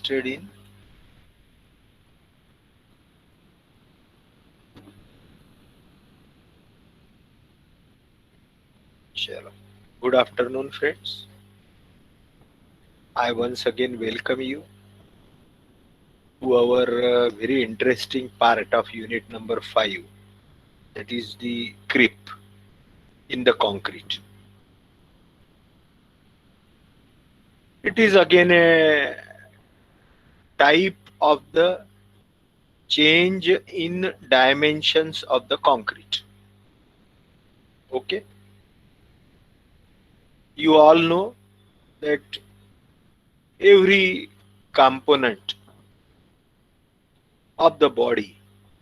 interested in? Chalo. Good afternoon, friends. I once again welcome you to our very interesting part of unit number 5, that is the creep in the concrete. It is again a type of the change in dimensions of the concrete. Okay, you all know that every component of the body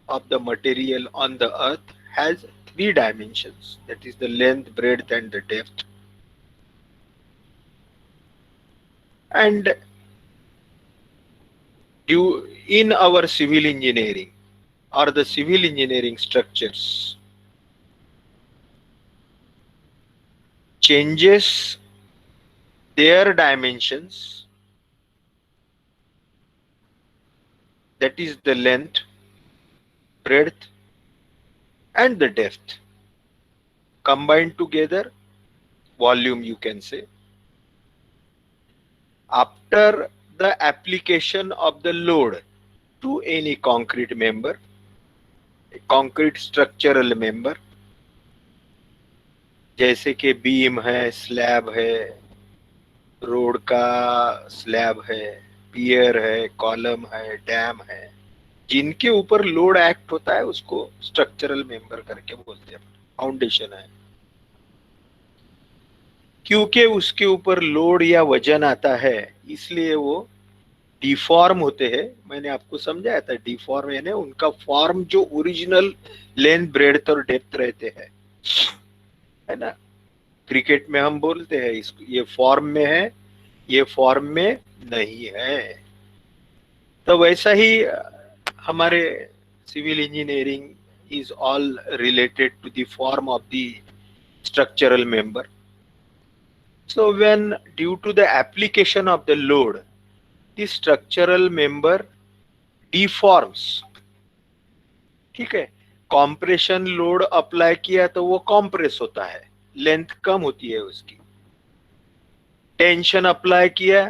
of the material on the earth has three dimensions, that is the length, breadth, and the depth. And due in our civil engineering or the civil engineering structures, changes their dimensions, that is the length, breadth, and the depth, combined together, volume you can say, after the application of the load to any concrete member, concrete structural member, जैसे कि beam है, slab है, road का slab है, पियर है, column है, dam है, जिनके ऊपर लोड एक्ट होता है उसको स्ट्रक्चरल मेंबर करके बोलते हैं, फाउंडेशन है। क्योंकि उसके ऊपर लोड या वजन आता है इसलिए वो डिफॉर्म होते हैं। मैंने आपको समझाया था, डिफॉर्म यानी उनका फॉर्म जो ओरिजिनल लेंथ, ब्रेड्थ और डेप्थ रहते हैं, है ना। क्रिकेट में हम बोलते हैं इसको, ये फॉर्म में है, ये फॉर्म में नहीं है। तो वैसा ही हमारे civil engineering is all related to the form of the structural member. So when due to the application of the load, the structural member deforms, ठीक है। कॉम्प्रेशन लोड अप्लाई किया तो वो कॉम्प्रेस होता है, लेंथ कम होती है उसकी। टेंशन अप्लाई किया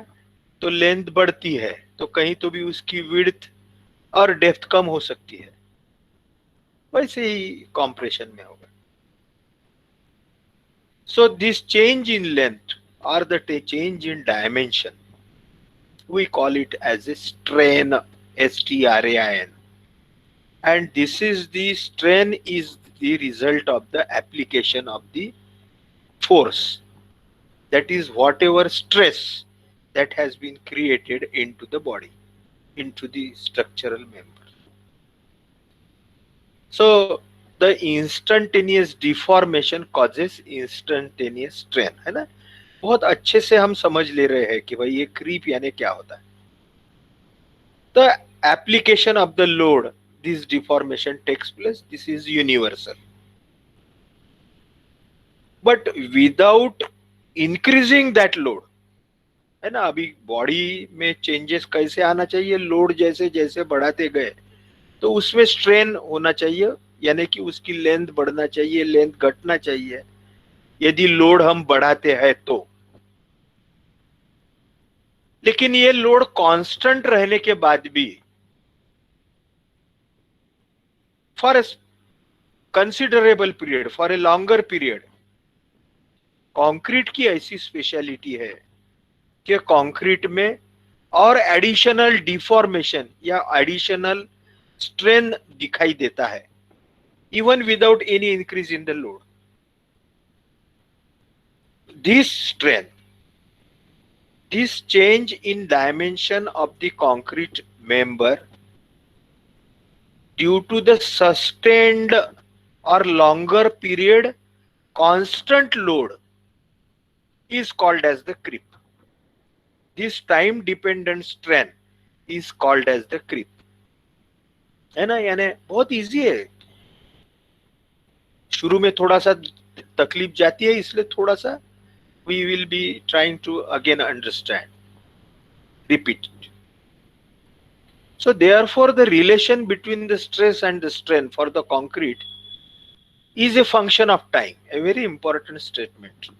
तो लेंथ बढ़ती है, तो कहीं तो भी उसकी विड्थ और डेप्थ कम हो सकती है, वैसे ही कॉम्प्रेशन में होगा। So this change in length or the change in dimension, we call it as a strain, strain, and this is the strain is the result of the application of the force, that is whatever stress that has been created into the body, into the structural member. So the instantaneous deformation causes instantaneous strain, है ना। बहुत अच्छे से हम समझ ले रहे हैं कि भाई ये क्रीप यानी क्या होता है। The application of the load, this deformation takes place, this is universal, but without increasing that load, है ना। अभी बॉडी में चेंजेस कैसे आना चाहिए, लोड जैसे जैसे बढ़ाते गए तो उसमें स्ट्रेन होना चाहिए, यानी कि उसकी लेंथ बढ़ना चाहिए, लेंथ घटना चाहिए यदि लोड हम बढ़ाते हैं तो। लेकिन ये लोड कांस्टेंट रहने के बाद भी for a considerable period, for a longer period, concrete की ऐसी स्पेशलिटी है कि कंक्रीट में और एडिशनल डिफॉर्मेशन या एडिशनल स्ट्रेन दिखाई देता है, even without any increase in the load. This strain, this change in dimension of the concrete member due to the sustained or longer period constant load is called as the creep. This time dependent strain is called as the creep, है ना। यानी बहुत easy है, शुरू में थोड़ा सा तकलीफ जाती है, इसलिए थोड़ा सा we will be trying to again understand, repeat it. So therefore the relation between the stress and the strain for the concrete is a function of time, a very important statement.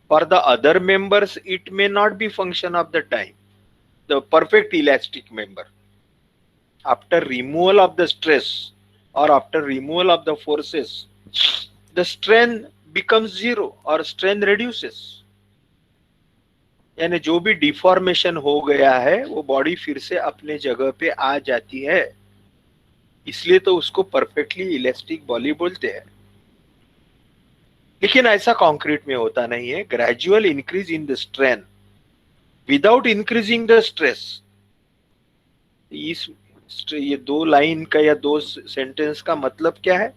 For the other members, it may not be function of the time. The perfect elastic member, after removal of the stress or after removal of the forces, the strain becomes zero or strain reduces. यानी जो भी deformation हो गया है वो body फिर से अपने जगह पे आ जाती है, इसलिए तो उसको परफेक्टली इलास्टिक बॉडी बोलते हैं. लेकिन ऐसा कंक्रीट में होता नहीं है. Gradual increase in the strain without increasing the stress. इस ये दो लाइन का या दो सेंटेंस का मतलब क्या है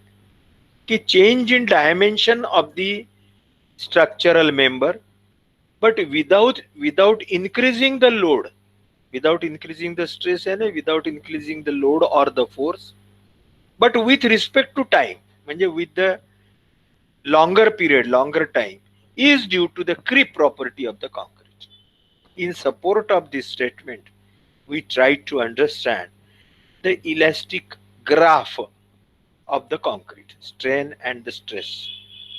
कि change in dimension of the structural member but without increasing the load, without increasing the stress and without increasing the load or the force, but with respect to time, म्हणजे with the longer time is due to the creep property of the concrete. In support of this statement, we try to understand the elastic graph of the concrete, strain and the stress.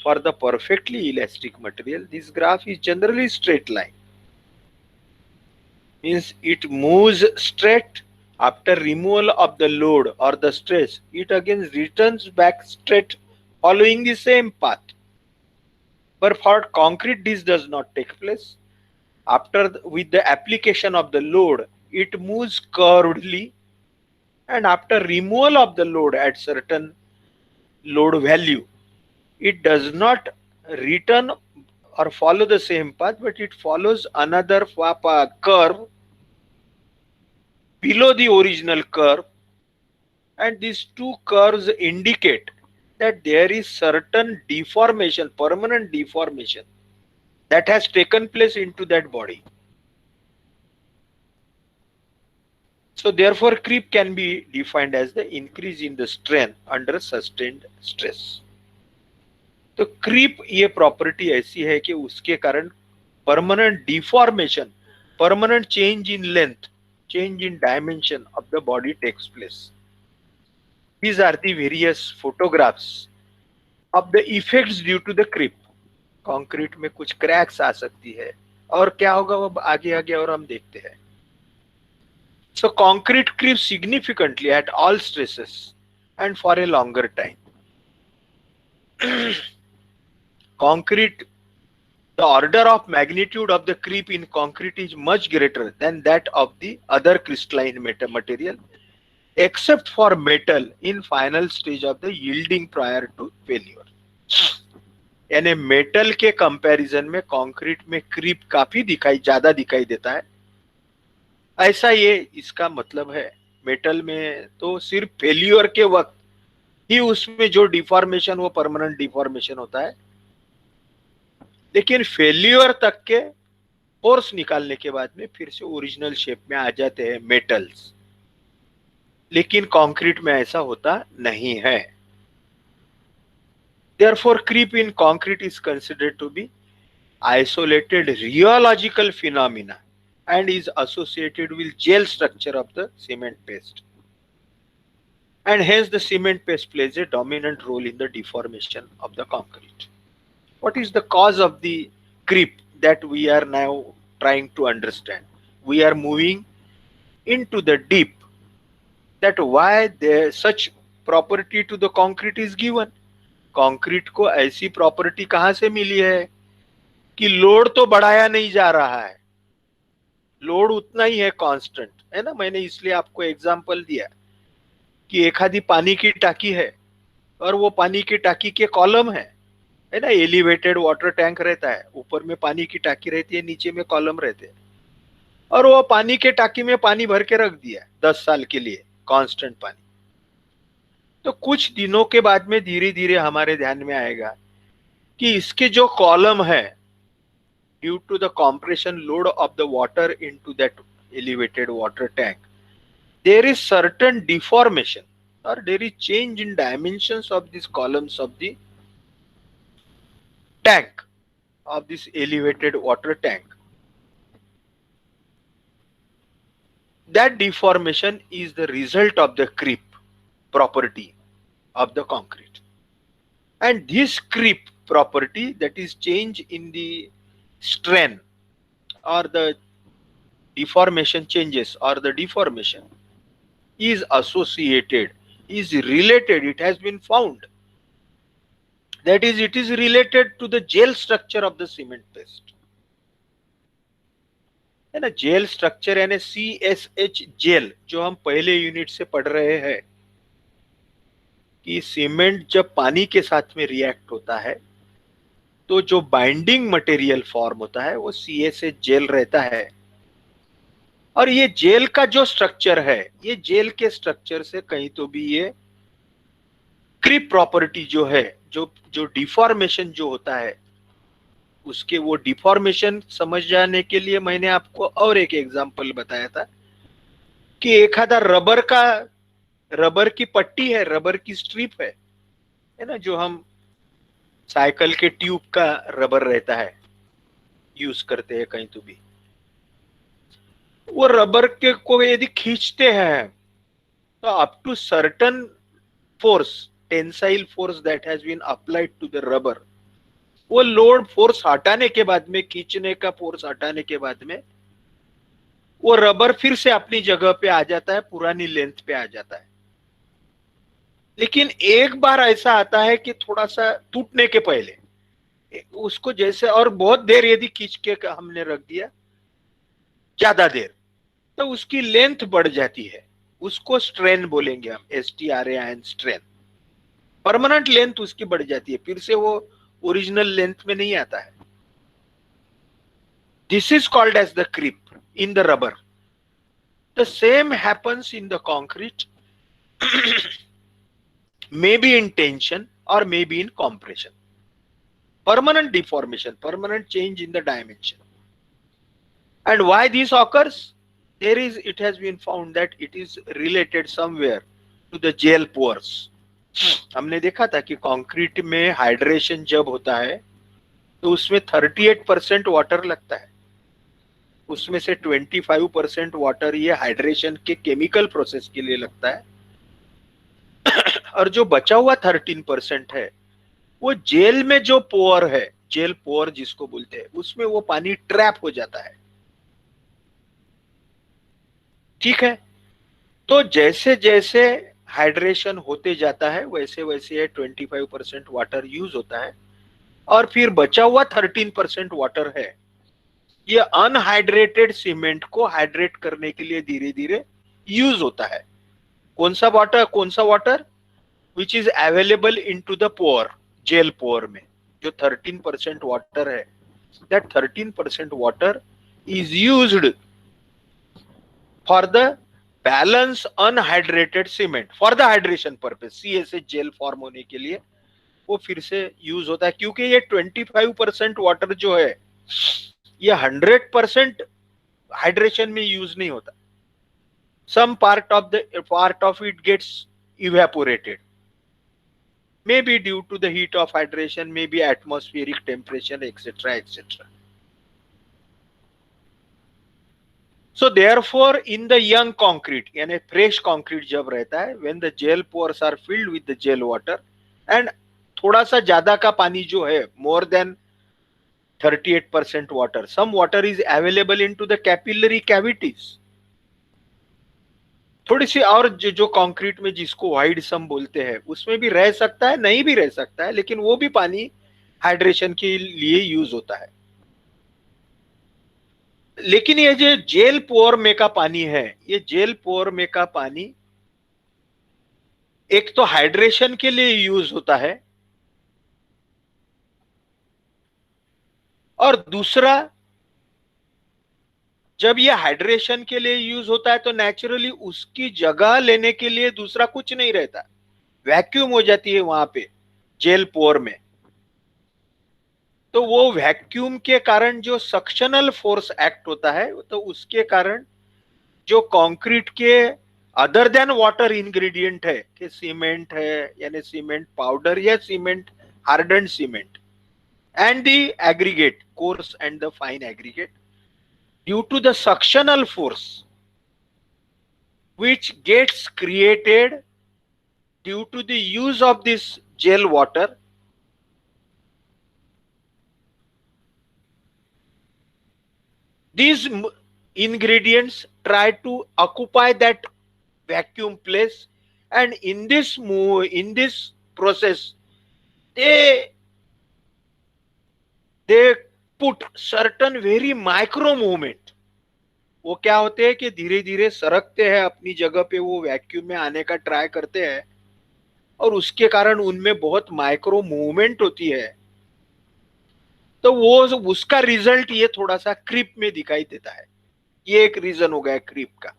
For the perfectly elastic material, this graph is generally straight line. Means it moves straight. After removal of the load or the stress, it again returns back straight following the same path. But for concrete, this does not take place. With the application of the load, it moves curvedly, and after removal of the load at certain load value, it does not return or follow the same path, but it follows another curve below the original curve, and these two curves indicate that there is certain deformation, permanent deformation that has taken place into that body. So therefore creep can be defined as the increase in the strain under sustained stress. तो creep ये property ऐसी है कि उसके कारण permanent deformation, permanent change in length, change in dimension of the body takes place. These are the various photographs of the effects due to the creep. Concrete में कुछ cracks आ सकती है और क्या होगा वो आगे आगे और हम देखते हैं. So concrete creeps significantly at all stresses and for a longer time. Concrete, the order of magnitude of the creep in concrete is much greater than that of the other crystalline material, except for metal in final stage of the yielding prior to failure. यानी metal के comparison में concrete में creep काफी ज्यादा दिखाई देता है. ऐसा ये इसका मतलब है. मेटल में तो सिर्फ फेल्यूर के वक्त ही उसमें जो डिफॉर्मेशन वो परमानेंट डिफॉर्मेशन होता है, लेकिन फेल्यूर तक के फोर्स निकालने के बाद में फिर से ओरिजिनल शेप में आ जाते हैं मेटल्स. लेकिन कंक्रीट में ऐसा होता नहीं है. Therefore, creep in concrete is considered to be isolated rheological phenomena and is associated with gel structure of the cement paste. And hence the cement paste plays a dominant role in the deformation of the concrete. What is the cause of the creep that we are now trying to understand? We are moving into the deep, that why there such property to the concrete is given. Concrete को ऐसी property कहां से मिली है कि load तो बढ़ाया नहीं जा रहा है, लोड उतना ही है, कांस्टेंट है ना. मैंने इसलिए आपको एग्जांपल दिया कि एक आधी पानी की टाकी है और वो पानी की टाकी के कॉलम है ना. एलिवेटेड वाटर टैंक रहता है, ऊपर में पानी की टाकी रहती है, नीचे में कॉलम रहते हैं, और वो पानी के टाकी में पानी भर के रख दिया 10 साल के लिए कांस्टेंट पानी. तो कुछ दिनों के बाद में धीरे धीरे हमारे ध्यान में आएगा कि इसके जो कॉलम है, due to the compression load of the water into that elevated water tank, there is certain deformation or there is change in dimensions of these columns of the tank, of this elevated water tank. that deformation is the result of the creep property of the concrete. And this creep property, that is change in the strain or the deformation changes or the deformation, is associated, is related, it has been found, that is, it is related to the gel structure of the cement paste. है ना, jail structure यानी CSH jail, जो हम पहले unit से पढ़ रहे हैं कि सीमेंट जब पानी के साथ में रिएक्ट होता है तो जो बाइंडिंग मटेरियल फॉर्म होता है वो CSH जेल रहता है। और ये जेल का जो स्ट्रक्चर है, ये जेल के स्ट्रक्चर से कहीं तो भी ये क्रीप प्रॉपर्टी जो है, जो डिफॉर्मेशन जो होता है, उसके वो डिफॉर्मेशन समझ जाने के लिए मैंने आपको और एक एग्जांपल बताया था कि एखादा रबर की पट्टी है, रबर की स्ट्रिप है ना, जो हम साइकिल के ट्यूब का रबर रहता है यूज करते हैं कहीं तो भी। वो रबर के को यदि खींचते हैं तो up to certain force, tensile force that has been applied to the rubber, वो लोड फोर्स हटाने के बाद में, खींचने का फोर्स हटाने के बाद में, वो रबर फिर से अपनी जगह पे आ जाता है, पुरानी लेंथ पे आ जाता है। लेकिन एक बार ऐसा आता है कि थोड़ा सा टूटने के पहले उसको जैसे, और बहुत देर यदि खींच के हमने रख दिया, ज्यादा देर, तो उसकी लेंथ बढ़ जाती है, उसको स्ट्रेन बोलेंगे हम, STRAN, स्ट्रेन। परमानेंट लेंथ उसकी बढ़ जाती है, फिर से वो ओरिजिनल लेंथ में नहीं आता है। This is called as the creep in the rubber. The same happens in the concrete, may be in tension or may be in compression. Permanent deformation, permanent change in the dimension. And why this occurs? It has been found that it is related somewhere to the gel pores. हमने देखा था कि concrete में hydration जब होता है तो उसमें 38% वाटर लगता है, उसमें से 25% वाटर ये हाइड्रेशन के केमिकल प्रोसेस के लिए लगता है, और जो बचा हुआ 13% है वो जेल में जो पोर है, जेल पोर जिसको बोलते हैं, उसमें वो पानी ट्रैप हो जाता है। ठीक है, तो जैसे जैसे हाइड्रेशन होते जाता है वैसे वैसे 25% वाटर यूज होता है, और फिर बचा हुआ 13% वाटर है, ये अनहाइड्रेटेड सीमेंट को हाइड्रेट करने के लिए धीरे धीरे यूज होता है। कौन सा water which is available into the pore, gel pore में जो 13% वाटर है, that 13% water is used for the balance unhydrated cement for the hydration purpose, CSH jail form होने के लिए वो फिर से यूज होता है। क्योंकि ये 25% वाटर जो है ये 100% हाइड्रेशन में यूज नहीं होता, some part of it gets evaporated, maybe due to the heat of hydration, maybe atmospheric temperature, etc., etc. So therefore, in the young concrete, यानी fresh concrete जब रहता है, when the gel pores are filled with the gel water and थोड़ा सा ज्यादा का पानी जो है, more than 38% water, some water is available into the capillary cavities. थोड़ी सी और जो कंक्रीट में जिसको वाइड सम बोलते हैं उसमें भी रह सकता है, नहीं भी रह सकता है, लेकिन वो भी पानी हाइड्रेशन के लिए यूज होता है। लेकिन ये जो जेल पोर में का पानी है, ये जेल पोर में का पानी एक तो हाइड्रेशन के लिए यूज होता है, और दूसरा जब ये हाइड्रेशन के लिए यूज होता है तो नेचुरली उसकी जगह लेने के लिए दूसरा कुछ नहीं रहता, वैक्यूम हो जाती है वहां पे जेल पोर में। तो वो वैक्यूम के कारण जो सक्शनल फोर्स एक्ट होता है, तो उसके कारण जो कंक्रीट के अदर देन वाटर इंग्रेडिएंट है, कि सीमेंट है यानी सीमेंट पाउडर या cement hardened cement and the aggregate course and the fine aggregate, due to the suctional force, which gets created due to the use of this gel water. These ingredients try to occupy that vacuum place, and in this process they they put certain very micro movement. वो क्या होते हैं कि धीरे धीरे सरकते हैं अपनी जगह पे, वो वैक्यूम में आने का ट्राई करते हैं, और उसके कारण उनमें बहुत माइक्रो मूवमेंट होती है। तो वो उसका रिजल्ट ये थोड़ा सा क्रीप में दिखाई देता है। ये एक रीजन हो गया क्रीप का,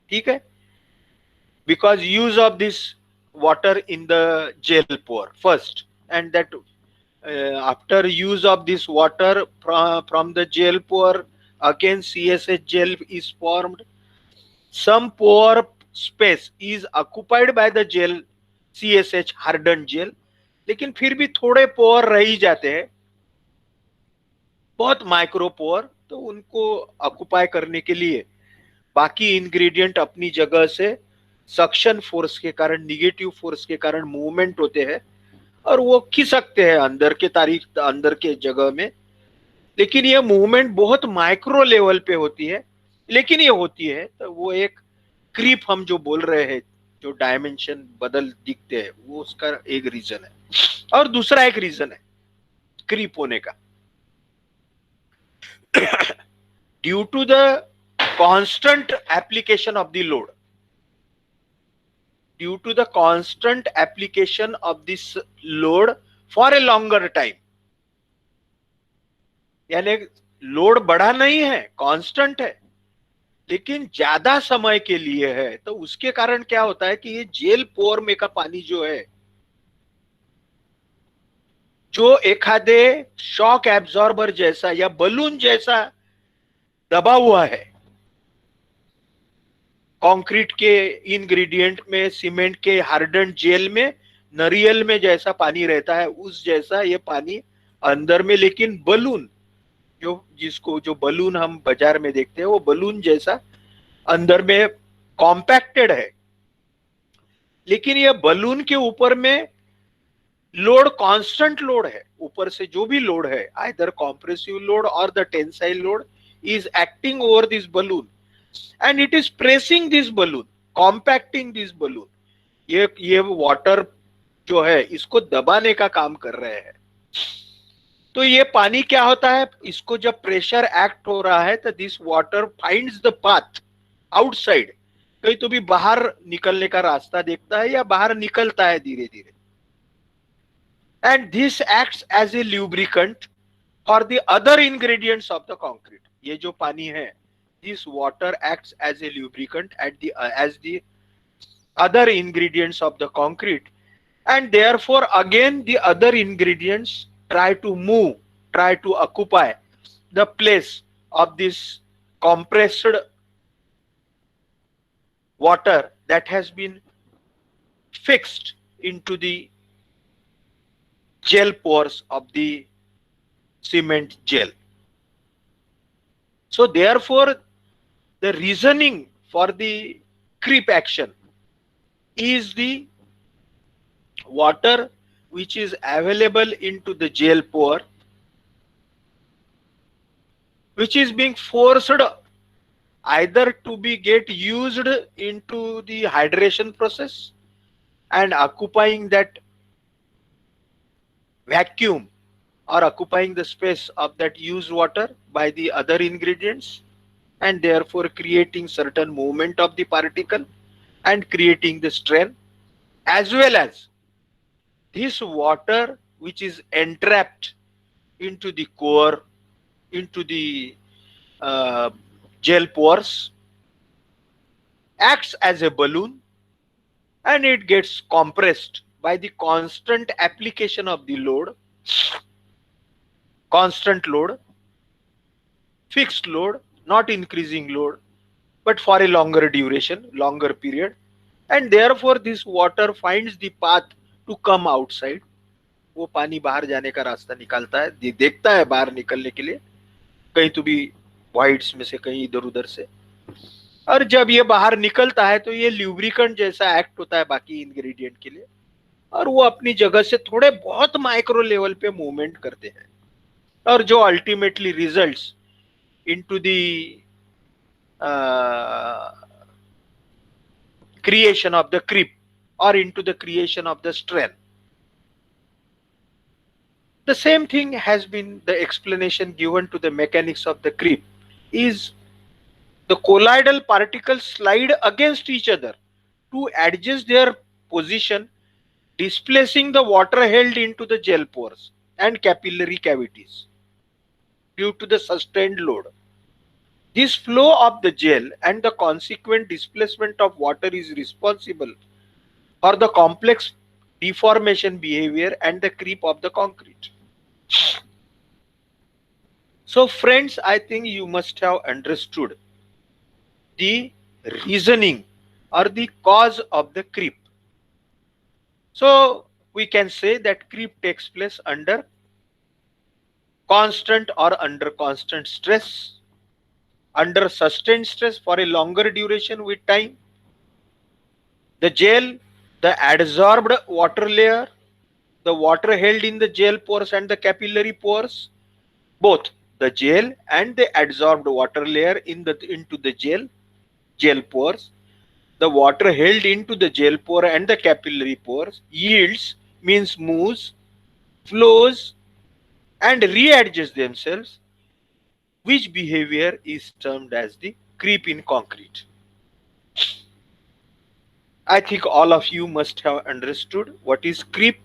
ठीक है। Because use of this water in the gel pour first, and that after use of this water from the gel pour, again CSH gel is formed. Some pore space is occupied by the gel, CSH hardened gel, लेकिन फिर भी थोड़े पोर रह ही जाते हैं, बहुत micro पोर। तो उनको ऑक्युपाई करने के लिए बाकी इंग्रेडिएंट अपनी जगह से सक्शन फोर्स के कारण, निगेटिव फोर्स के कारण मूवमेंट होते हैं, और वो खिसकते हैं अंदर के जगह में। लेकिन ये मूवमेंट बहुत माइक्रो लेवल पे होती है, लेकिन ये होती है। तो वो एक क्रीप हम जो बोल रहे हैं, जो डायमेंशन बदल दिखते हैं, वो उसका एक रीजन है। और दूसरा एक रीजन है क्रीप होने का, due to the constant application of the load, due to the constant application of this load for a longer time. यानी लोड बढ़ा नहीं है, कांस्टेंट है, लेकिन ज्यादा समय के लिए है। तो उसके कारण क्या होता है कि ये जेल पोर में का पानी जो है, जो एखादे शॉक एब्जॉर्बर जैसा या बलून जैसा दबा हुआ है कंक्रीट के इंग्रेडिएंट में, सीमेंट के हार्डन जेल में, नरियल में जैसा पानी रहता है, उस जैसा ये पानी अंदर में, लेकिन बलून जो बलून हम बाजार में देखते हैं, वो बलून जैसा अंदर में कॉम्पैक्टेड है। लेकिन ये बलून के ऊपर में लोड कांस्टेंट लोड है, ऊपर से जो भी लोड है, आइदर कॉम्प्रेसिव लोड और the tensile load is acting over this balloon, and it is pressing this balloon, compacting this balloon. ये वाटर जो है इसको दबाने का काम कर रहे हैं। तो ये पानी क्या होता है, इसको जब प्रेशर एक्ट हो रहा है, तो this water finds the path outside, कहीं तो भी बाहर निकलने का रास्ता देखता है या बाहर निकलता है धीरे धीरे। And this acts as a lubricant for the other ingredients of the concrete. ये जो पानी है, this water acts as a lubricant as the other ingredients of the concrete, and therefore again the other ingredients try to move, try to occupy the place of this compressed water that has been fixed into the gel pores of the cement gel. So therefore the reasoning for the creep action is the water which is available into the gel pore, which is being forced either to be get used into the hydration process and occupying that vacuum, or occupying the space of that used water by the other ingredients, and therefore creating certain movement of the particle and creating the strain, as well as this water which is entrapped into the core, into the gel pores, acts as a balloon, and it gets compressed by the constant application of the load, constant load, fixed load, not increasing load, but for a longer duration, longer period, and therefore this water finds the path to come outside. वो पानी बाहर जाने का रास्ता निकालता है, देखता है बाहर निकलने के लिए, कहीं तो भी वाइड्स में से, कहीं इधर उधर से, और जब ये बाहर निकलता है तो ये ल्यूब्रिकेंट जैसा एक्ट होता है बाकी इंग्रेडिएंट के लिए, और वो अपनी जगह से थोड़े बहुत माइक्रो लेवल पे मूवमेंट करते हैं, और जो ultimately results into the creation of the creep or into the creation of the strain. The same thing has been the explanation given to the mechanics of the creep is the colloidal particles slide against each other to adjust their position, displacing the water held into the gel pores and capillary cavities due to the sustained load. This flow of the gel and the consequent displacement of water is responsible for the complex deformation behavior and the creep of the concrete. So friends, I think you must have understood the reasoning or the cause of the creep. So we can say that creep takes place under constant or under constant stress, under sustained stress for a longer duration with time. The gel, the adsorbed water layer, the water held in the gel pores and the capillary pores, both the gel and the adsorbed water layer into the gel pores, the water held into the gel pore and the capillary pores yields, means moves, flows and readjusts themselves, which behavior is termed as the creep in concrete. I think all of you must have understood what is creep,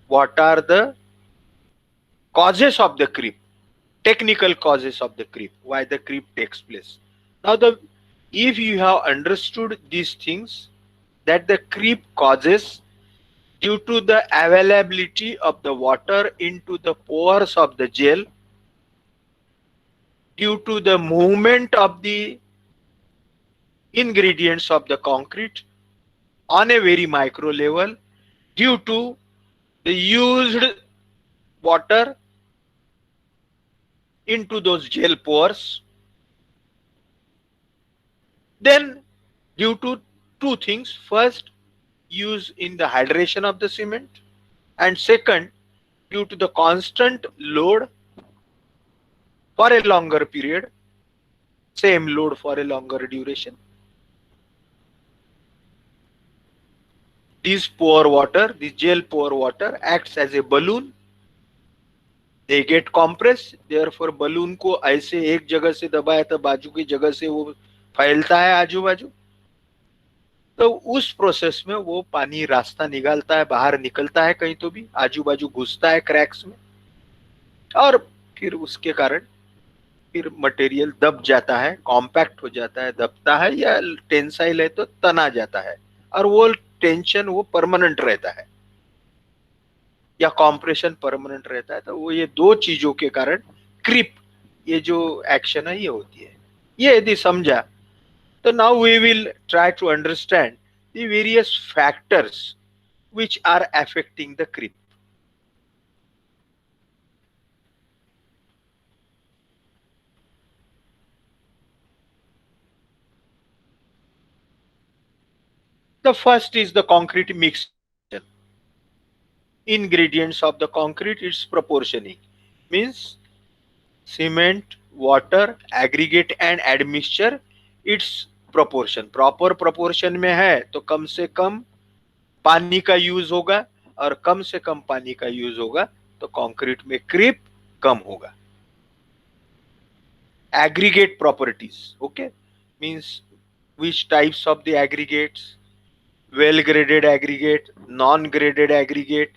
what are the causes of the creep, technical causes of the creep, why the creep takes place. Now, if you have understood these things, that the creep causes due to the availability of the water into the pores of the gel, due to the movement of the ingredients of the concrete on a very micro level, due to the used water into those gel pores, then due to two things: first, use in the hydration of the cement, and second, due to the constant load for a longer period, same load for a longer duration. This pore water, the gel pore water acts as a balloon. They get compressed, therefore balloon को ऐसे एक जगह से दबाया तो बाजू की जगह से वो फैलता है आजू बाजू, तो उस प्रोसेस में वो पानी रास्ता निकालता है, बाहर निकलता है, कहीं तो भी आजू बाजू घुसता है क्रैक्स में, और फिर उसके कारण फिर मटेरियल दब जाता है, कॉम्पैक्ट हो जाता है, दबता है, या टेंसाइल है तो तना जाता है, और वो टेंशन वो परमानेंट रहता है या कॉम्प्रेशन परमानेंट रहता है। तो वो ये दो चीजों के कारण क्रिप, ये जो एक्शन है ये होती है। ये यदि समझा तो now we will try to understand the various factors which are affecting the creep. The first is the concrete mixture. Ingredients of the concrete, its proportioning, means cement, water, aggregate and admixture, its proportion. Proper proportion में है तो कम से कम पानी का use होगा, और कम से कम पानी का यूज होगा तो कंक्रीट में क्रीप कम होगा. Aggregate properties, okay, means which types of the aggregates: well graded aggregate, non graded aggregate,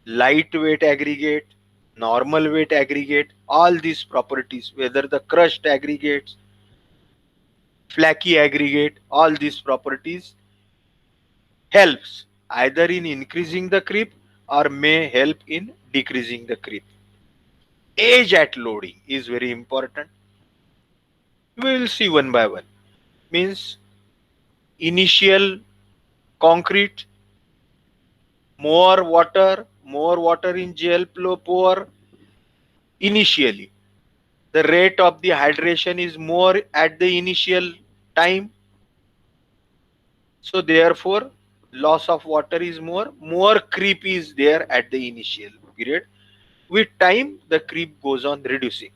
lightweight aggregate, normal weight aggregate. All these properties, whether the crushed aggregates, flaky aggregate, all these properties helps either in increasing the creep or may help in decreasing the creep. Age at loading is very important. We will see one by one. Means initial concrete, more water in gel pore. Initially, the rate of the hydration is more at the initial time. So therefore, loss of water is more creep is there at the initial period. With time, the creep goes on reducing,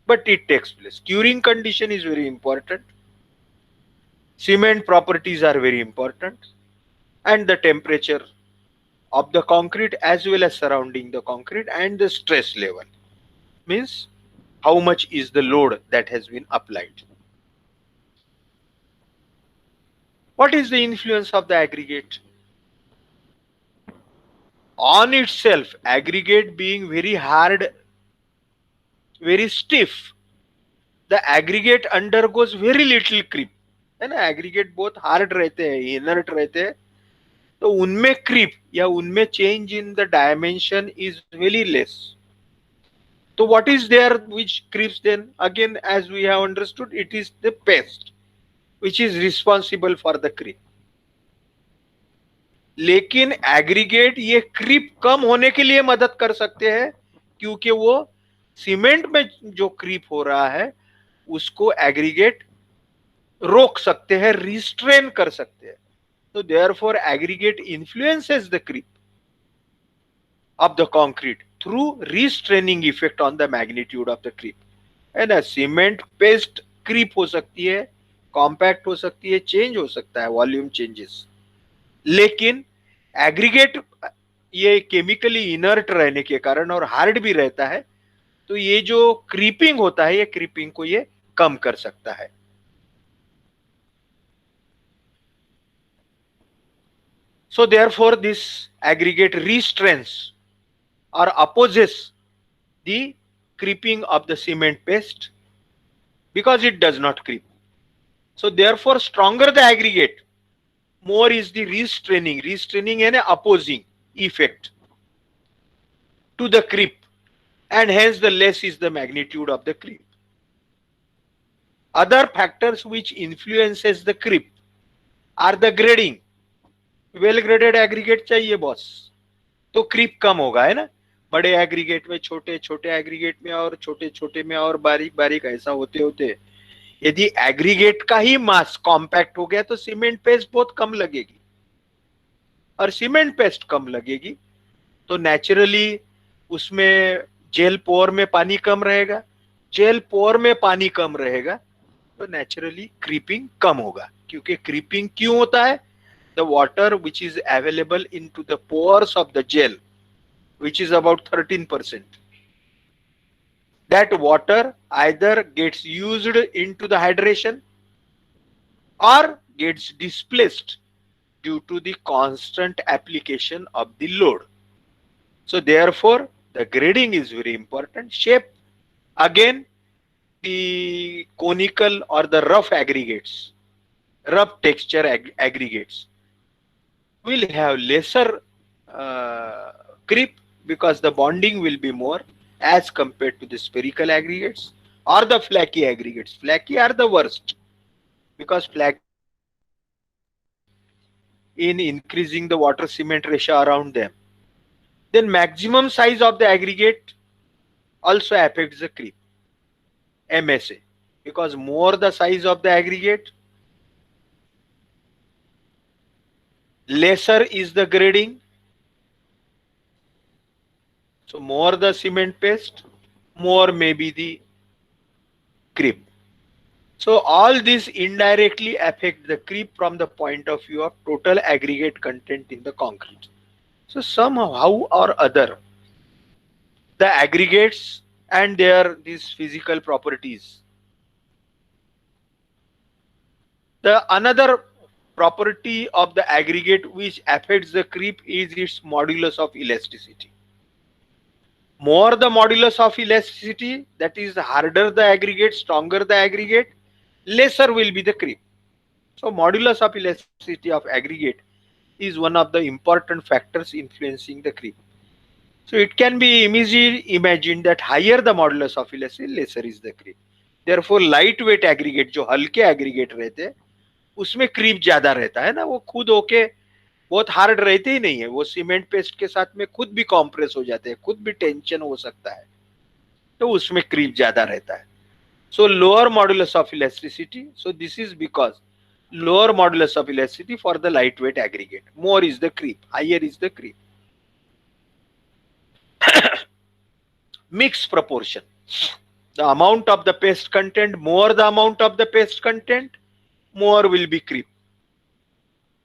but it takes place. Curing condition is very important. Cement properties are very important, and the temperature of the concrete as well as surrounding the concrete, and the stress level means how much is the load that has been applied. What is the influence of the aggregate? On itself, aggregate being very hard, very stiff, the aggregate undergoes very little creep, है ना. Aggregate बहुत hard रहते हैं, inert रहते हैं, तो उनमें creep या उनमें change in the dimension is very less. तो what is there which creeps then? Again as we have understood, it is the paste which is responsible for the creep. लेकिन एग्रीगेट ये creep कम होने के लिए मदद कर सकते हैं, क्योंकि वो सीमेंट में जो क्रीप हो रहा है उसको एग्रीगेट रोक सकते हैं, रिस्ट्रेन कर सकते हैं. तो therefore aggregate influences the creep of the concrete through restraining effect on the magnitude of the creep. है ना. सीमेंट पेस्ट क्रीप हो सकती है, कॉम्पैक्ट हो सकती है, चेंज हो सकता है, वॉल्यूम चेंजेस. लेकिन एग्रीगेट ये केमिकली इनर्ट रहने के कारण और हार्ड भी रहता है, तो ये जो क्रीपिंग होता है, ये क्रीपिंग को ये कम कर सकता है. So therefore this aggregate restrains or opposes the creeping of the cement paste because it does not creep. So therefore stronger the aggregate, more is the restraining. Restraining and opposing effect to the creep, and hence the less is the magnitude of the creep. Other factors which influences the creep are the grading. Well graded aggregate चाहिए boss, तो creep कम होगा, है ना. बड़े aggregate में, छोटे छोटे aggregate में और छोटे छोटे में और बारीक बारीक ऐसा होते होते यदि एग्रीगेट का ही मास कॉम्पैक्ट हो गया तो सीमेंट पेस्ट बहुत कम लगेगी, और सीमेंट पेस्ट कम लगेगी तो नेचुरली उसमें जेल पोर में पानी कम रहेगा. जेल पोर में पानी कम रहेगा तो नेचुरली क्रीपिंग कम होगा. क्योंकि क्रीपिंग क्यों होता है? The water which is available into the pores of the gel, which is about 13%, that water either gets used into the hydration or gets displaced due to the constant application of the load. So therefore the grading is very important. Shape, again, the conical or the rough aggregates, rough texture aggregates will have lesser creep because the bonding will be more as compared to the spherical aggregates or the flaky aggregates. Flaky are the worst because flaky in increasing the water cement ratio around them. Then maximum size of the aggregate also affects the creep, MSA, because more the size of the aggregate, lesser is the grading. So more the cement paste, more may be the creep. So all these indirectly affect the creep from the point of view of total aggregate content in the concrete. So somehow or other, the aggregates and their these physical properties. The another property of the aggregate which affects the creep is its modulus of elasticity. More the modulus of elasticity, that is harder the aggregate, stronger the aggregate, lesser will be the creep. So modulus of elasticity of aggregate is one of the important factors influencing the creep. So it can be immediately imagined that higher the modulus of elasticity, lesser is the creep. Therefore lightweight aggregate, जो हल्के aggregate रहते हैं उसमें creep ज्यादा रहता है ना. वो खुद होके बहुत हार्ड रहते ही नहीं है, वो सीमेंट पेस्ट के साथ में खुद भी कॉम्प्रेस हो जाते हैं, खुद भी टेंशन हो सकता है, तो उसमें क्रीप ज्यादा रहता है. So lower modulus of elasticity. So this is because lower modulus of elasticity for the lightweight aggregate. More is the creep, higher is the creep. Mixed proportion. The amount of the paste content, more the amount of the paste content, more will be creep.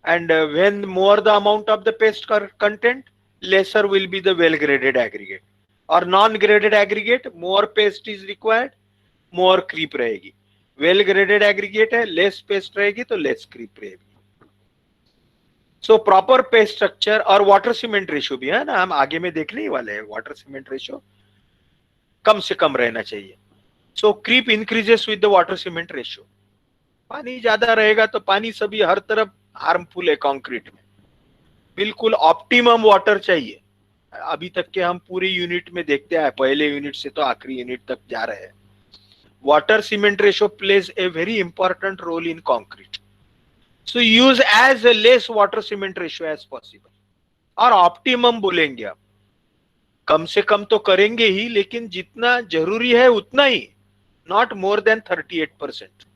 And when more the amount of the paste content, lesser will be the well graded aggregate. और non graded aggregate, more paste is required, more creep रहेगी. Well graded aggregate है, less paste रहेगी तो less creep रहेगी. So proper paste structure और water cement ratio भी है ना, हम आगे में देखने ही वाले हैं. वाटर सीमेंट रेशियो कम से कम रहना चाहिए. So creep increases with the water cement ratio. पानी ज्यादा रहेगा तो पानी सभी हर तरफ हार्मफुल है कंक्रीट में. बिल्कुल ऑप्टिमम वाटर चाहिए. अभी तक के हम पूरी यूनिट में देखते हैं, पहले यूनिट से तो आखिरी यूनिट तक जा रहे हैं. Water cement ratio plays a very important role in concrete. So use as less water cement ratio as possible. और ऑप्टिमम बोलेंगे आप, कम से कम तो करेंगे ही, लेकिन जितना जरूरी है उतना ही. Not more than 38%.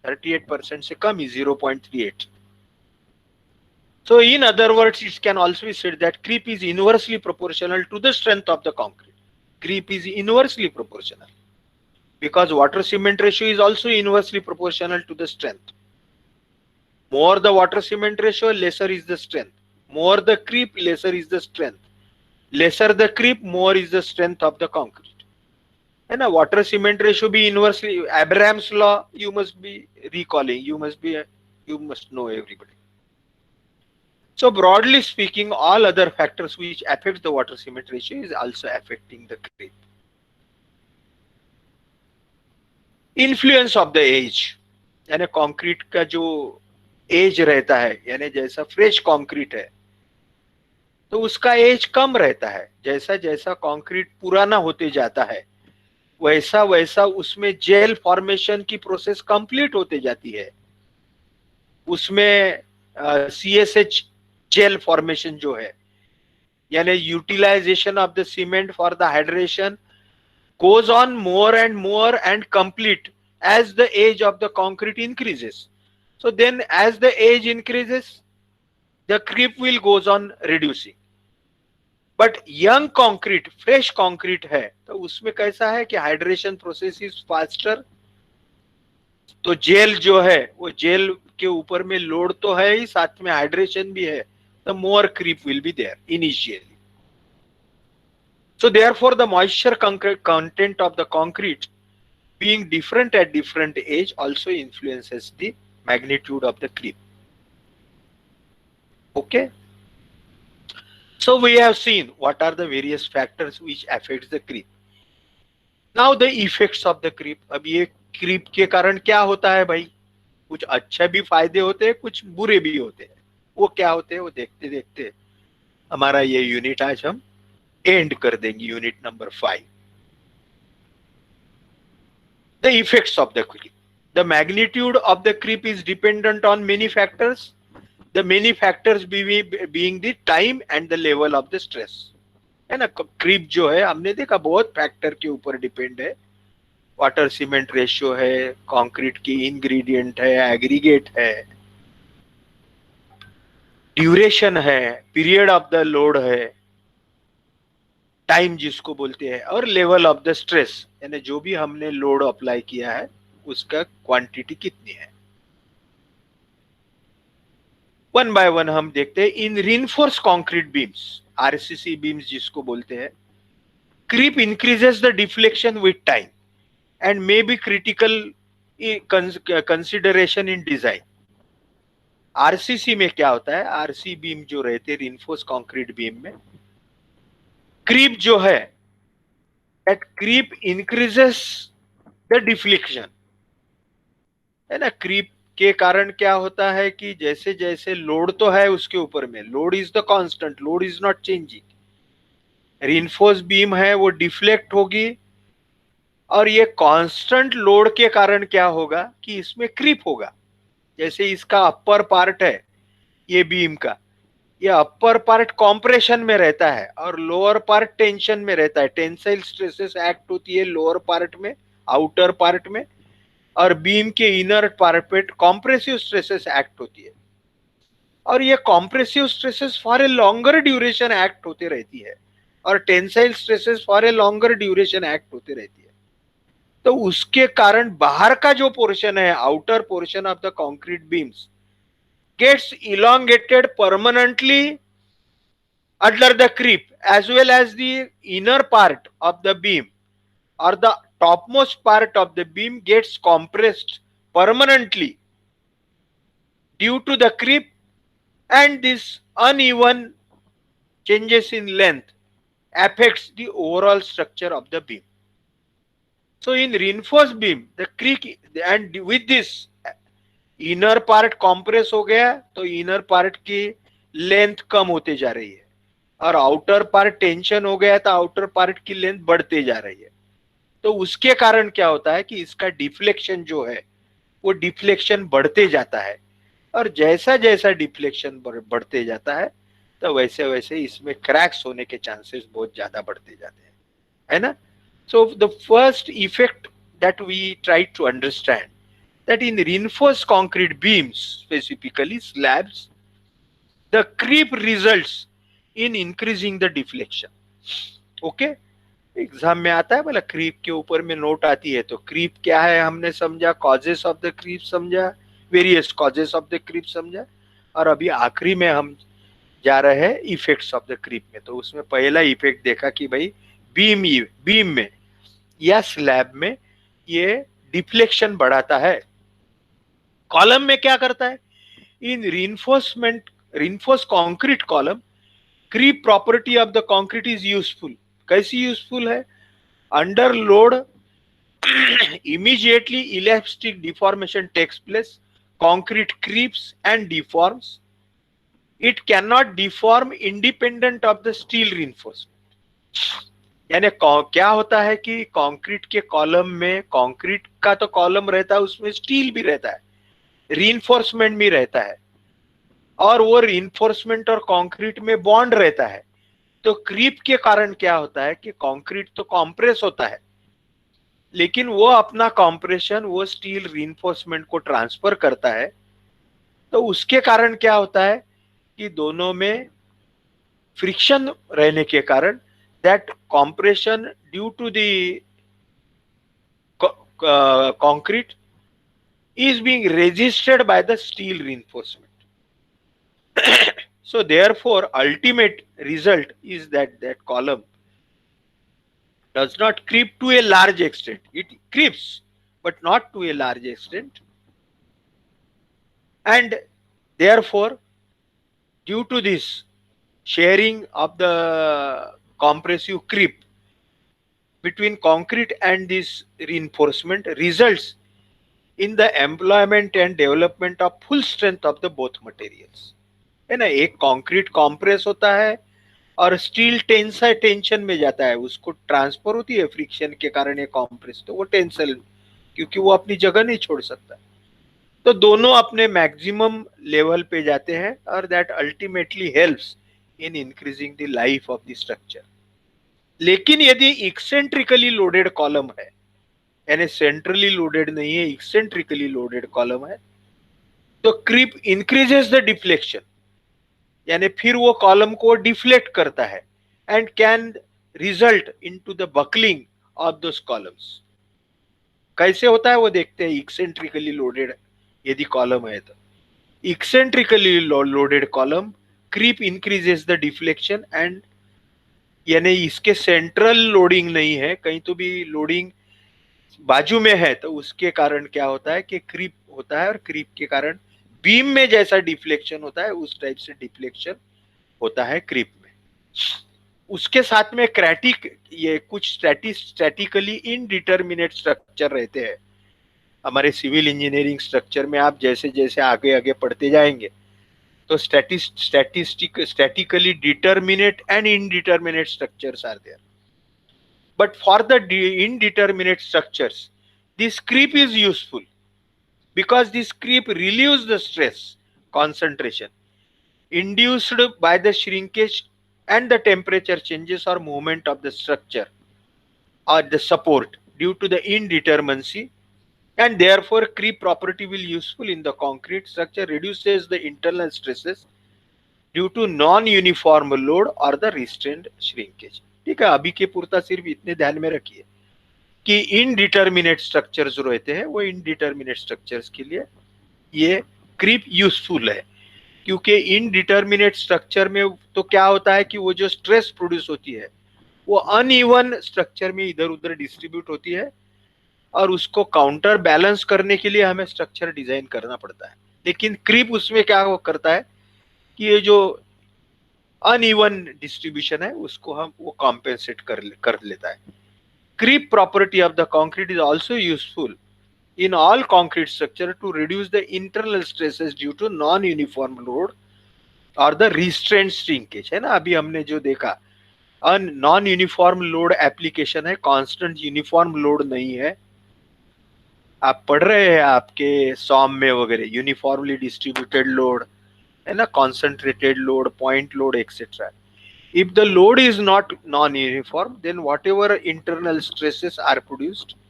38% से कम ही 0.38. So in other words, it can also be said that creep is inversely proportional to the strength of the concrete. Creep is inversely proportional because water cement ratio is also inversely proportional to the strength. More the water cement ratio, lesser is the strength. More the creep, lesser is the strength. Lesser the creep, more is the strength of the concrete. And a water cement ratio be inversely, Abraham's law you must be recalling, you must know everybody. So broadly speaking, all other factors which affect the water cement ratio is also affecting the creep. Influence of the age, यानी concrete का जो as रहता है, यानी जैसा fresh concrete है तो उसका एज कम रहता है. जैसा जैसा कंक्रीट पुराना होते जाता है वैसा वैसा उसमें जेल फॉर्मेशन की प्रोसेस कंप्लीट होते जाती है. उसमें CSH जेल फॉर्मेशन जो है, यानी utilization of the cement for the hydration goes on more and complete as the age of the concrete increases. So then as the age increases, the creep will goes on reducing. But young concrete, fresh concrete है तो उसमें कैसा है कि hydration process is faster. तो jail जो है वो जेल के ऊपर में लोड तो है ही, साथ में हाइड्रेशन भी है. The more creep will be there initially. So therefore the moisture content of the concrete being different at different age also influences the magnitude of the creep. Okay. So we have seen what are the various factors which affects the creep. Now the effects of the creep. अब ये creep के कारण क्या होता है भाई? कुछ अच्छा भी फायदे होते हैं, कुछ बुरे भी होते हैं. वो क्या होते हैं वो देखते देखते हमारा ये यूनिट आज हम एंड कर देंगे. Unit number 5. The effects of the creep. The magnitude of the creep is dependent on many factors. The many factors being the time and the level of the stress. है ना, creep जो है हमने देखा बहुत factor के ऊपर depend है. वाटर सीमेंट रेशियो है, कंक्रीट की इंग्रेडिएंट है, एग्रीगेट है, ड्यूरेशन है, पीरियड ऑफ द लोड है, टाइम जिसको बोलते हैं, और लेवल ऑफ द स्ट्रेस, यानी जो भी हमने लोड अप्लाई किया है उसका क्वांटिटी कितनी है. वन बाय वन हम देखते हैं. In reinforce concrete beams, RCC beams जिसको बोलते हैं, creep increases the deflection with time and may be critical consideration in design. RCC में क्या होता है, RC बीम जो रहते हैं रीइंफोर्स कंक्रीट बीम में, क्रीप जो है that creep increases the deflection. है ना, क्रीप के कारण क्या होता है कि जैसे जैसे लोड तो है उसके ऊपर में, load is the constant, load is not changing. Reinforce beam है वो डिफ्लेक्ट होगी, और ये कांस्टेंट लोड के कारण क्या होगा कि इसमें क्रीप होगा. जैसे इसका अपर पार्ट है ये बीम का, ये अपर पार्ट कॉम्प्रेशन में रहता है और लोअर पार्ट टेंशन में रहता है. टेंसाइल स्ट्रेसेस एक्ट होती है लोअर पार्ट में आउटर पार्ट में, और बीम के इनर पार्ट पे कॉम्प्रेसिव स्ट्रेसेस एक्ट होती है, और ये compressive stresses for a longer duration act होते रहती है, और tensile stresses for a longer duration act होते रहती है। तो उसके कारण बाहर का जो पोर्शन है, outer portion of the concrete beams gets elongated permanently under the creep, as well as the inner part of the beam or the topmost part of the beam gets compressed permanently due to the creep, and this uneven changes in length affects the overall structure of the beam. So in reinforced beam, the creep, and with this inner part compress हो गया तो inner part की length कम होते जा रही है, और outer part tension हो गया तो आउटर पार्ट की लेंथ बढ़ते जा रही है। तो उसके कारण क्या होता है कि इसका डिफ्लेक्शन जो है वो डिफ्लेक्शन बढ़ते जाता है, और जैसा जैसा डिफ्लेक्शन बढ़ते जाता है तो वैसे वैसे इसमें क्रैक्स होने के चांसेस बहुत ज्यादा बढ़ते जाते हैं, है ना। So the first effect that we try to understand that in reinforced concrete beams, specifically slabs, the creep results in increasing the deflection. Okay? Exam में आता है बोला क्रीप के ऊपर में नोट आती है, तो क्रीप क्या है हमने समझा, कॉजेस ऑफ द क्रीप समझा, various causes of the creep समझा, और अभी आखिरी में हम जा रहे हैं इफेक्ट्स ऑफ द क्रीप में। तो उसमें पहला इफेक्ट देखा कि भाई बीम में या स्लैब में ये डिफ्लेक्शन बढ़ाता है। कॉलम में क्या करता है, इन reinforced concrete column, creep property of the concrete is useful. कैसी यूजफुल है, under load immediately elastic deformation takes place, concrete creeps and deforms, it cannot deform independent of the steel reinforcement। यानी क्या होता है कि कंक्रीट के column में, concrete का तो कॉलम रहता है उसमें स्टील भी रहता है, रीइंफोर्समेंट भी रहता है, और वो रीइंफोर्समेंट और कंक्रीट में बॉन्ड रहता है। तो क्रीप के कारण क्या होता है कि कंक्रीट तो कॉम्प्रेस होता है, लेकिन वो अपना कॉम्प्रेशन वो स्टील रीइंफोर्समेंट को ट्रांसफर करता है। तो उसके कारण क्या होता है कि दोनों में फ्रिक्शन रहने के कारण that compression due to the concrete is being resisted by the steel reinforcement. So therefore ultimate result is that column does not creep to a large extent. It creeps but not to a large extent, and therefore due to this sharing of the compressive creep between concrete and this reinforcement results in the employment and development of full strength of the both materials, है ना। एक concrete compress होता है और steel tension में जाता है, उसको ट्रांसफर होती है फ्रिक्शन के कारण ये कॉम्प्रेस, तो वो टेंशन, क्योंकि वो अपनी जगह नहीं छोड़ सकता, तो दोनों अपने मैक्सिमम लेवल पे जाते हैं, और that ultimately helps in increasing the life of the structure. लेकिन यदि एक्सेंट्रिकली लोडेड कॉलम है, यानी सेंट्रली लोडेड नहीं है, एक्सेंट्रिकली लोडेड कॉलम है, तो क्रीप इंक्रीजेस द डिफ्लेक्शन, यानी फिर वो कॉलम को डिफ्लेक्ट करता है, and can result into the buckling of those columns. कैसे होता है वो देखते हैं। एक्सेंट्रिकली लोडेड यदि कॉलम है तो eccentrically loaded column creep increases the deflection, and यानी इसके सेंट्रल लोडिंग नहीं है, कहीं तो भी लोडिंग बाजू में है, तो उसके कारण क्या होता है कि क्रीप होता है, और क्रीप के कारण बीम में जैसा डिफ्लेक्शन होता है उस टाइप से डिफ्लेक्शन होता है क्रीप में। उसके साथ में क्रैटिक, ये कुछ स्टैटिकली इनडिटर्मिनेट स्ट्रक्चर रहते हैं हमारे सिविल इंजीनियरिंग स्ट्रक्चर में। आप जैसे जैसे आगे आगे पढ़ते जाएंगे तो statically determinate and indeterminate structures are there, but for the indeterminate structures this creep is useful because this creep relieves the stress concentration induced by the shrinkage and the temperature changes or movement of the structure or the support due to the indeterminacy, and therefore creep property will useful in the concrete structure, reduces the internal stresses due to non-uniform load or the restrained shrinkage. ठीक है, अभी के पुरता सिर्फ इतने ध्यान में रखिए कि इनडिटर्मिनेट स्ट्रक्चर जो रहते हैं वो इनडिटर्मिनेट स्ट्रक्चर्स के लिए ये क्रीप यूजफुल है, क्योंकि इनडिटर्मिनेट स्ट्रक्चर में तो क्या होता है कि वो जो स्ट्रेस प्रोड्यूस होती है वो अनइवन स्ट्रक्चर में इधर उधर डिस्ट्रीब्यूट होती है, और उसको काउंटर बैलेंस करने के लिए हमें स्ट्रक्चर डिजाइन करना पड़ता है। लेकिन क्रीप उसमें क्या वो करता है कि ये जो अनइवन डिस्ट्रीब्यूशन है उसको हम वो कॉम्पेंसेट कर लेता है। Creep property of the concrete is also useful in all concrete structure to reduce the internal stresses due to non-uniform load or the restrained shrinkage, है ना। अभी हमने जो देखा नॉन यूनिफॉर्म लोड एप्लीकेशन है, कांस्टेंट यूनिफॉर्म लोड नहीं है। आप पढ़ रहे हैं आपके सॉम में वगैरह यूनिफॉर्मली डिस्ट्रीब्यूटेड लोड है ना, concentrated load, point load etcetera. If the load is not non uniform then whatever internal stresses are produced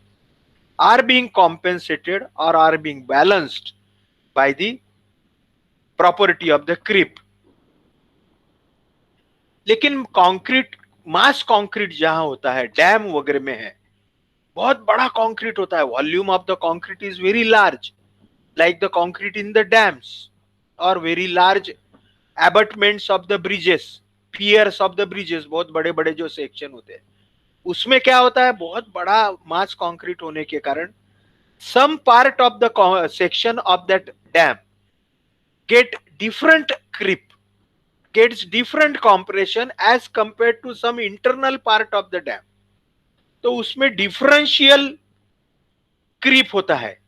are being compensated or are being balanced by the property of the creep। लेकिन concrete, मास concrete जहां होता है, dam वगैरह में है, बहुत बड़ा concrete होता है, volume of the concrete is very large, like the concrete in the dams और very large abutments of the bridges, piers of the bridges, बहुत बड़े बड़े जो सेक्शन होते हैं, उसमें क्या होता है, बहुत बड़ा मास कंक्रीट होने के कारण some part of the section of that dam get different creep, gets different compression as compared to some internal part of the dam। तो उसमें डिफरेंशियल क्रीप होता है,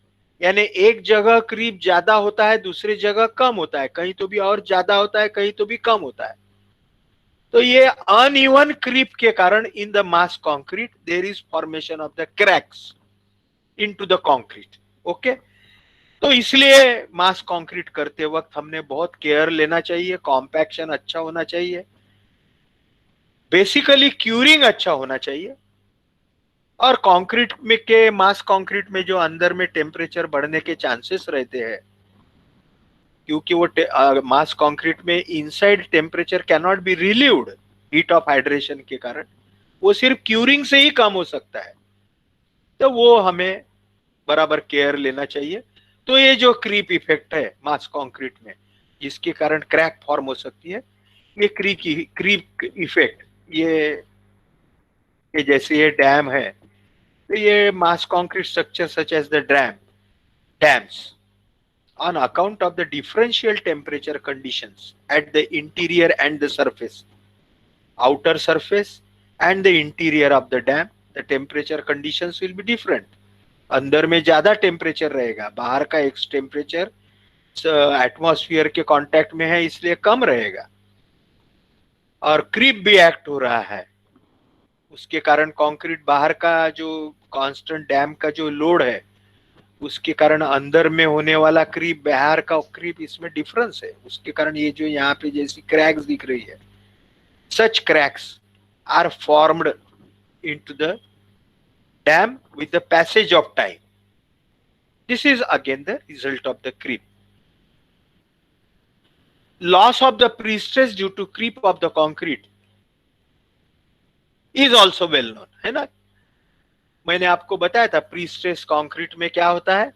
यानी एक जगह क्रीप ज्यादा होता है, दूसरी जगह कम होता है, कहीं तो भी और ज्यादा होता है, कहीं तो भी कम होता है। तो ये अनइवन क्रीप के कारण in the mass concrete there is formation of the cracks into the concrete. Okay, तो इसलिए मास कंक्रीट करते वक्त हमने बहुत केयर लेना चाहिए, कॉम्पैक्शन अच्छा होना चाहिए, बेसिकली क्यूरिंग अच्छा होना चाहिए, और कंक्रीट में के मास कंक्रीट में जो अंदर में टेम्परेचर बढ़ने के चांसेस रहते हैं, क्योंकि वो मास कंक्रीट में inside temperature can not be relieved heat of hydration के कारण, वो सिर्फ क्यूरिंग से ही कम हो सकता है, तो वो हमें बराबर केयर लेना चाहिए। तो ये जो क्रीप इफेक्ट है मास कंक्रीट में जिसके कारण क्रैक फॉर्म हो सकती है, ये क्रीप इफेक्ट, ये जैसे ये डैम है, तो ये mass concrete structure such as the dams on account of the differential temperature conditions at the interior and the surface, outer surface and the interior of the dam, the temperature conditions will be different। अंदर में ज्यादा temperature रहेगा, बाहर का एक temperature atmosphere के contact में है इसलिए कम रहेगा, और क्रीप भी एक्ट हो रहा है, उसके कारण कंक्रीट बाहर का जो कांस्टेंट डैम का जो लोड है उसके कारण अंदर में होने वाला क्रीप, बाहर का क्रीप, इसमें डिफरेंस है, उसके कारण ये जो यहाँ पे जैसी क्रैक्स दिख रही है, such cracks are formed into the dam with the passage of time। This is again the result of the creep। Loss of the pre-stress due to creep of the concrete is also well known, है ना। मैंने आपको बताया था pre-stress concrete में क्या होता है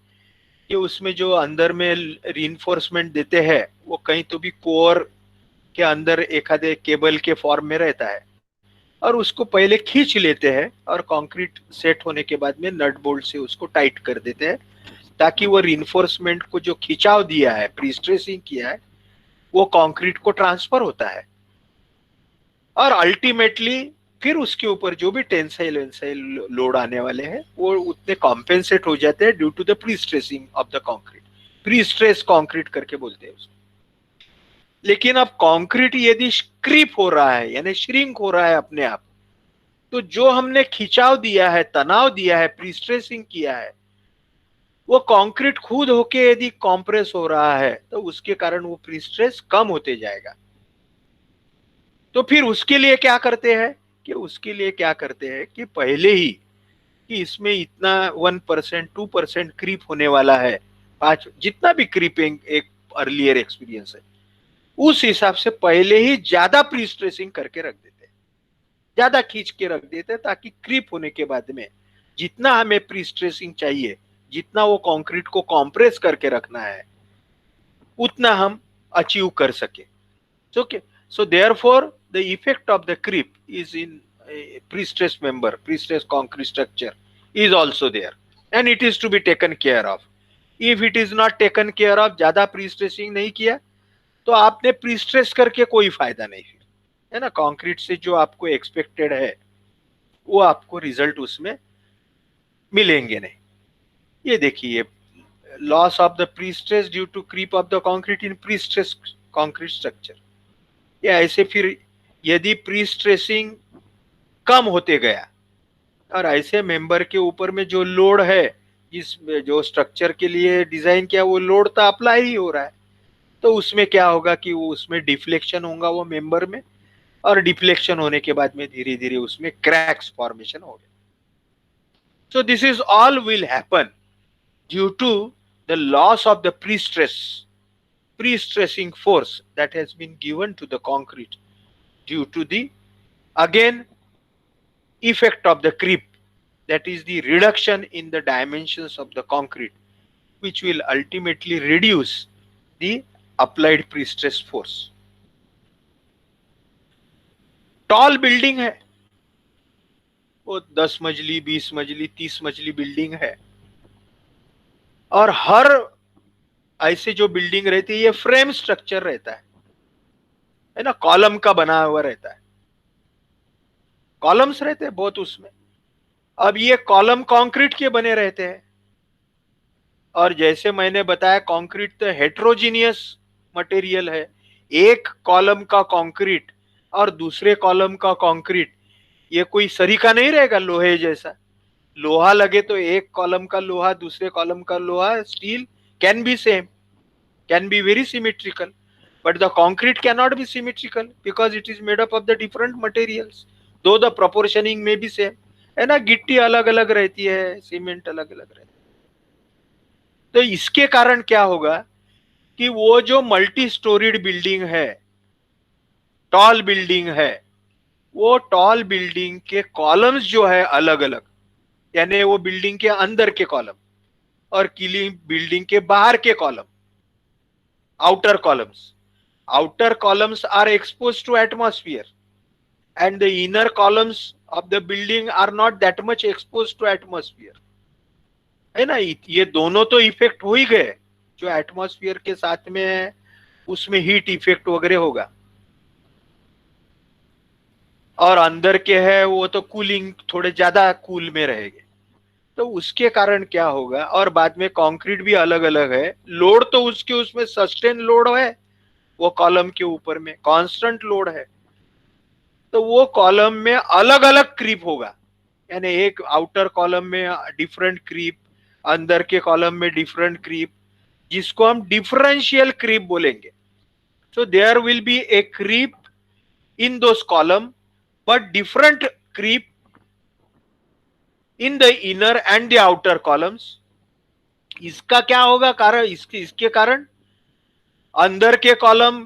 कि उसमें जो अंदर में रीइंफोर्समेंट देते हैं वो कहीं तो भी कोर के अंदर एक आधे केबल के फॉर्म में रहता है, और उसको पहले खींच लेते हैं और कंक्रीट सेट होने के बाद में नट बोल्ट से उसको टाइट कर देते हैं, ताकि वो रीइंफोर्समेंट को जो खिंचाव दिया है, प्री-स्ट्रेसिंग किया है, वो कंक्रीट को ट्रांसफर होता है, और अल्टीमेटली फिर उसके ऊपर जो भी टेंसाइल लोड आने वाले हैं वो उतने कॉम्पेंसेट हो जाते हैं due to the prestressing of the concrete. Prestress concrete करके बोलते हैं उसको। लेकिन अब कंक्रीट यदि क्रीप हो रहा है यानी श्रिंक हो रहा है अपने आप, तो जो हमने खिंचाव दिया है, तनाव दिया है, प्री-स्ट्रेसिंग किया है, वो कंक्रीट खुद होके यदि कॉम्प्रेस हो रहा है तो उसके कारण वो प्री-स्ट्रेस कम होते जाएगा। तो फिर उसके लिए क्या करते हैं कि पहले ही कि इसमें इतना 1% 2% क्रीप होने वाला है, 5 जितना भी क्रीपिंग एक अर्लियर एक्सपीरियंस है, उस हिसाब से पहले ही ज्यादा प्री स्ट्रेसिंग करके रख देते हैं, ज्यादा खींच के रख देते हैं, ताकि क्रीप होने के बाद में जितना हमें प्री स्ट्रेसिंग चाहिए, जितना वो कंक्रीट को कॉम्प्रेस करके रखना है, उतना हम अचीव कर सके. Okay, so therefore the effect of the creep is in pre-stressed member, pre-stressed concrete structure is also there, and it is to be taken care of. If it is not taken care of, ज्यादा pre-stressing नहीं किया तो आपने pre-stress करके कोई फायदा नहीं है ना. कंक्रीट से जो आपको एक्सपेक्टेड है वो आपको रिजल्ट उसमें मिलेंगे नहीं. ये देखिए, loss of the prestress due to creep of the concrete in prestress concrete structure. या ऐसे फिर यदि प्री स्ट्रेसिंग कम होते गया और ऐसे मेंबर के ऊपर में जो लोड है, जिस जो स्ट्रक्चर के लिए डिजाइन किया, वो लोड तो अप्लाई ही हो रहा है, तो उसमें क्या होगा कि वो उसमें डिफ्लेक्शन होगा वो मेंबर में, और डिफ्लेक्शन होने के बाद में धीरे धीरे उसमें क्रैक्स फॉर्मेशन हो गया. So this is all will happen due to the loss of the pre-stressing force that has been given to the concrete due to the, again, effect of the creep, that is the reduction in the dimensions of the concrete, which will ultimately reduce the applied pre-stress force. Tall building है, वो 10 मजली 20 मजली 30 मजली building है, और हर ऐसे जो building रहती है ये फ्रेम स्ट्रक्चर रहता है ना, कॉलम का बना हुआ रहता है, कॉलम्स रहते हैं बहुत उसमें. अब ये कॉलम कंक्रीट के बने रहते हैं, और जैसे मैंने बताया कंक्रीट तो हेट्रोजीनियस मटेरियल है. एक कॉलम का कंक्रीट और दूसरे कॉलम का कंक्रीट ये कोई सरीका नहीं रहेगा लोहे जैसा. लोहा लगे तो एक कॉलम का लोहा दूसरे कॉलम का लोहा, steel can be same, can be very symmetrical, but the concrete cannot be symmetrical because it is made up of the different materials, though the proportioning may be same. है ना, गिट्टी अलग अलग रहती है, सीमेंट अलग अलग रहती है. तो इसके कारण क्या होगा कि वो जो मल्टी स्टोरीड बिल्डिंग है, टॉल बिल्डिंग है, वो टॉल बिल्डिंग के कॉलम्स जो है अलग अलग, यानी वो बिल्डिंग के अंदर के कॉलम और किलिंग बिल्डिंग के बाहर के column, outer columns are exposed to atmosphere, and the inner columns of the building are not that much exposed to atmosphere, है ना. ये दोनों तो इफेक्ट हो ही गए, जो एटमॉस्फेयर के साथ में है उसमें हीट इफेक्ट वगैरह होगा, और अंदर के है वो तो कूलिंग थोड़े ज्यादा कूल में रहेंगे. तो उसके कारण क्या होगा, और बाद में कंक्रीट भी अलग अलग है, लोड तो उसके उसमें सस्टेन लोड है, वो कॉलम के ऊपर में कांस्टेंट लोड है, तो वो कॉलम में अलग अलग क्रीप होगा, यानी एक आउटर कॉलम में डिफरेंट क्रीप, अंदर के कॉलम में डिफरेंट क्रीप, जिसको हम डिफरेंशियल क्रीप बोलेंगे. So there will be a creep in those column, but different creep in the inner and the outer columns. इसका क्या होगा कारण, इसके कारण अंदर के कॉलम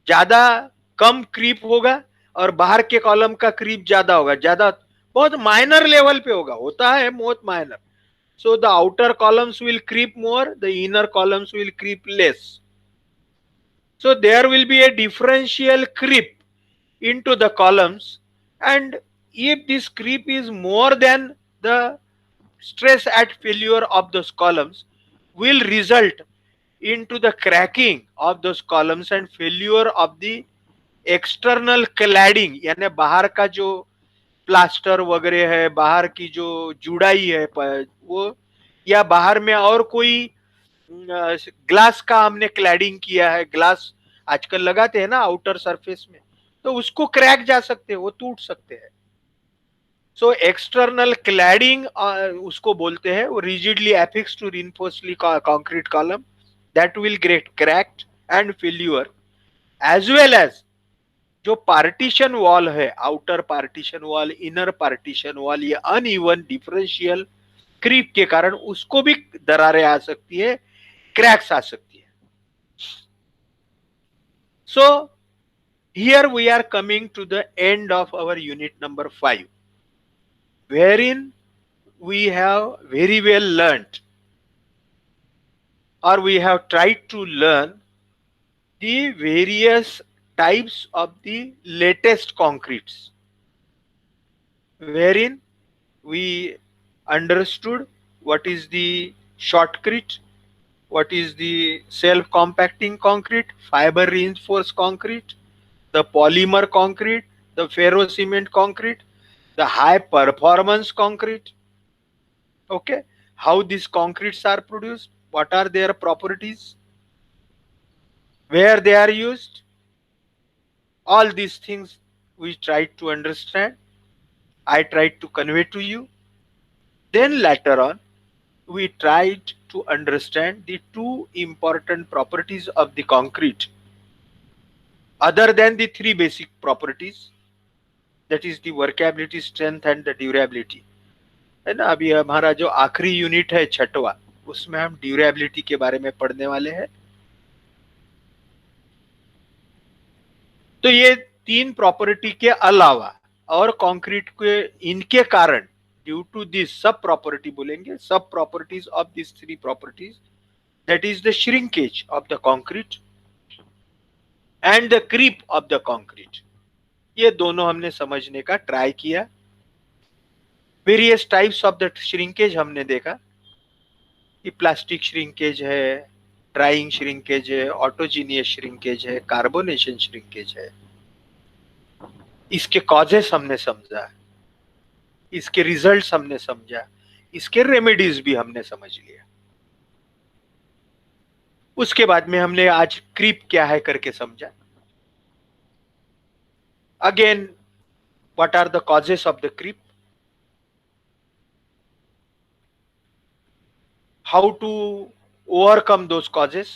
ज्यादा कम क्रीप होगा और बाहर के कॉलम का क्रीप ज्यादा होगा, ज्यादा बहुत माइनर लेवल पे होगा, होता है बहुत minor. So the outer columns will creep more, the inner columns will creep less. So there will be a differential creep into the columns, and if this creep is more than the stress at failure of those columns, will result into the cracking of those columns and failure of the external cladding, यानी बाहर का जो plaster वगैरह है, बाहर की जो जुड़ाई है वो, या बाहर में और कोई ग्लास का हमने क्लैडिंग किया है, ग्लास आजकल लगाते हैं ना आउटर सरफेस में, तो उसको क्रैक जा सकते हैं, वो टूट सकते हैं. सो एक्सटर्नल क्लैडिंग उसको बोलते हैं, वो rigidly affix to reinforcedly concrete column that will get cracked and failure, as well as जो पार्टीशन वॉल है, outer partition wall, inner partition wall, ये अनइवन डिफरेंशियल क्रीप के कारण उसको भी दरारें आ सकती है, क्रैक्स आ सकती है. So here we are coming to the end of our unit number 5, wherein we have very well learnt, or we have tried to learn the various types of the latest concretes, wherein we understood what is the shotcrete, what is the self-compacting concrete, fiber reinforced concrete, the polymer concrete, the ferro cement concrete, the high performance concrete. Okay, how these concretes are produced, what are their properties, where they are used, all these things we tried to understand. I tried to convey to you. Then later on, we tried to understand the two important properties of the concrete, other than the three basic properties, that is the workability, strength and the durability. है ना. अभी हमारा जो आखिरी unit है, छठवा, उसमें हम ड्यूरेबिलिटी के बारे में पढ़ने वाले हैं. तो ये तीन प्रॉपर्टी के अलावा और कंक्रीट के इनके कारण, ड्यू टू दिस सब प्रॉपर्टी बोलेंगे, सब properties of this three properties, that is the shrinkage of the concrete and the creep of the concrete. ये दोनों हमने समझने का ट्राई किया. Various types of the shrinkage हमने देखा कि प्लास्टिक श्रिंकेज है, ड्राइंग श्रिंकेज है, ऑटोजीनियस श्रिंकेज है, कार्बोनेशन श्रिंकेज है. इसके कॉजेस हमने समझा, इसके रिजल्ट्स हमने समझा, इसके रेमेडीज भी हमने समझ लिया. उसके बाद में हमने आज क्रीप क्या है करके समझा. Again, what are the causes of the creep, how to overcome those causes,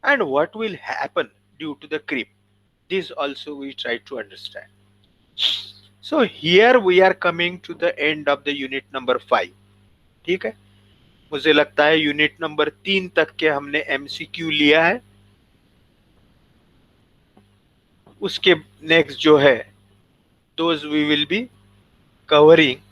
and what will happen due to the creep. This also we try to understand. So here we are coming to the end of the unit number 5. ठीक है, मुझे लगता है unit number 3 तक के हमने MCQ लिया है. उसके नेक्स्ट जो है, those we will be covering